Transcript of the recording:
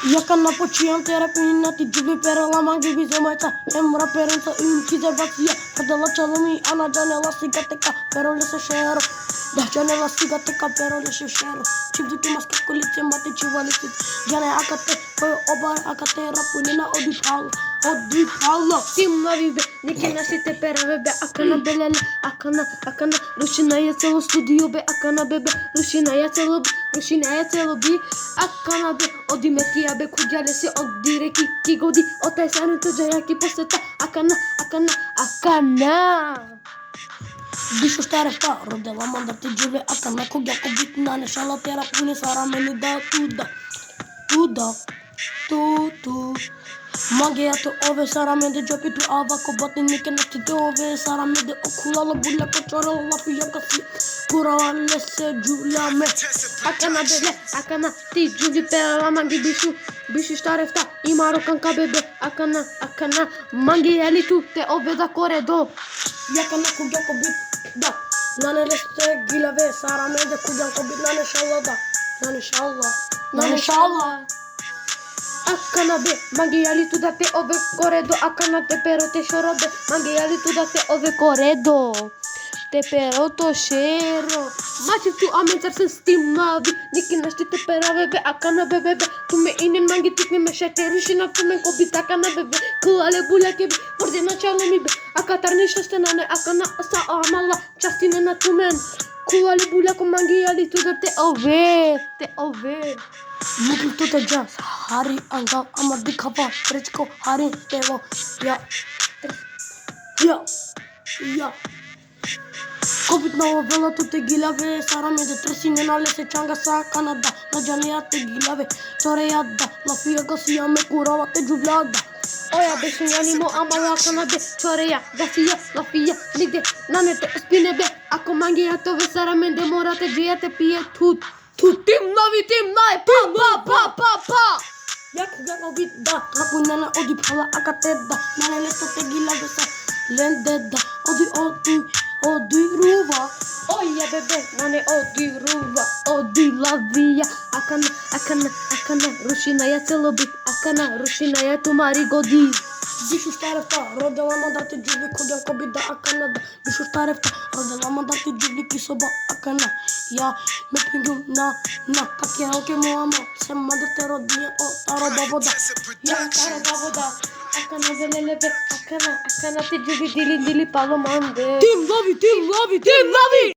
Яка на почијам терапина ти джуби перала манги бизомајца емра перенца инки зебација падала чалами ана джанела сигатека пероле се шеро да джанела сигатека пероле се шеро чивдути маска колице мати чивалици джане акате кој обар акате рапунина оди пала симна вибе неке насите пераве бе акана белеле акана рушина ја цело студио бе акана бебе рушина ја цело би акана бе оди метија бе куѓале се оди реки ки годи отай сането джајаки посета акана Дишо старешта родела мандати джуле акана куѓако битна не шала терапуне сара мени да ту Магијато ове сарамеде джопиту авако батнинике настите ове сарамеде окулала буля кочорала лапија каси курале се джуляме акана бебе акана ти джули перала манги бишу старефта има роканка бебе акана манги елиту те обеда коредо якана куѓако бит да нане лесте гилаве сарамеде куѓако бит нане шалла Акana be, mangiali tu date ove corredo, akana te pero te chorobe, mangiali tu date ove corredo, te pero to shero, machi tu amentar se stimavi, nikinasti te perave be, akana bebe, tu me inen mangi tikni me shete rushina tu me kobita akana bebe, kuale bula kebi, ordena chalo mi be, akatarni shastenane, akana sa amala, chastinena tu men, kuale bula ko mangiali tu date ove. Mukul tuta jas hari anggal amar dikapa trechko hari tevo ya Covid na vela tute gilave saramede tresine nale se changa sa Canada na janiate gilave choreyada la figa sia me curava te jublada Oya beshinyani mo amala Canada choreya gasia la fia nigde nanete spine be ako mangia to ve saramede morate diete pie tut Tim novi pa Jaku bit da Rapunana odi pala akateda Nalele te gila besa Lendeda odi ruva Oya bebe nane odi ruva Odi la via Akana Rushina ya celo bit Akana Rushina ya tumari godi Bishu starefta rodela mandati jubli kudjanko bida akana da Bishu starefta rodela mandati jubli kisoba akana Ya me pingu na Kaki hauke moama Se mandate rodinja o taro baboda Ya taro baboda Akana velelebe Akana ti jubli dili palo mande Tim lovi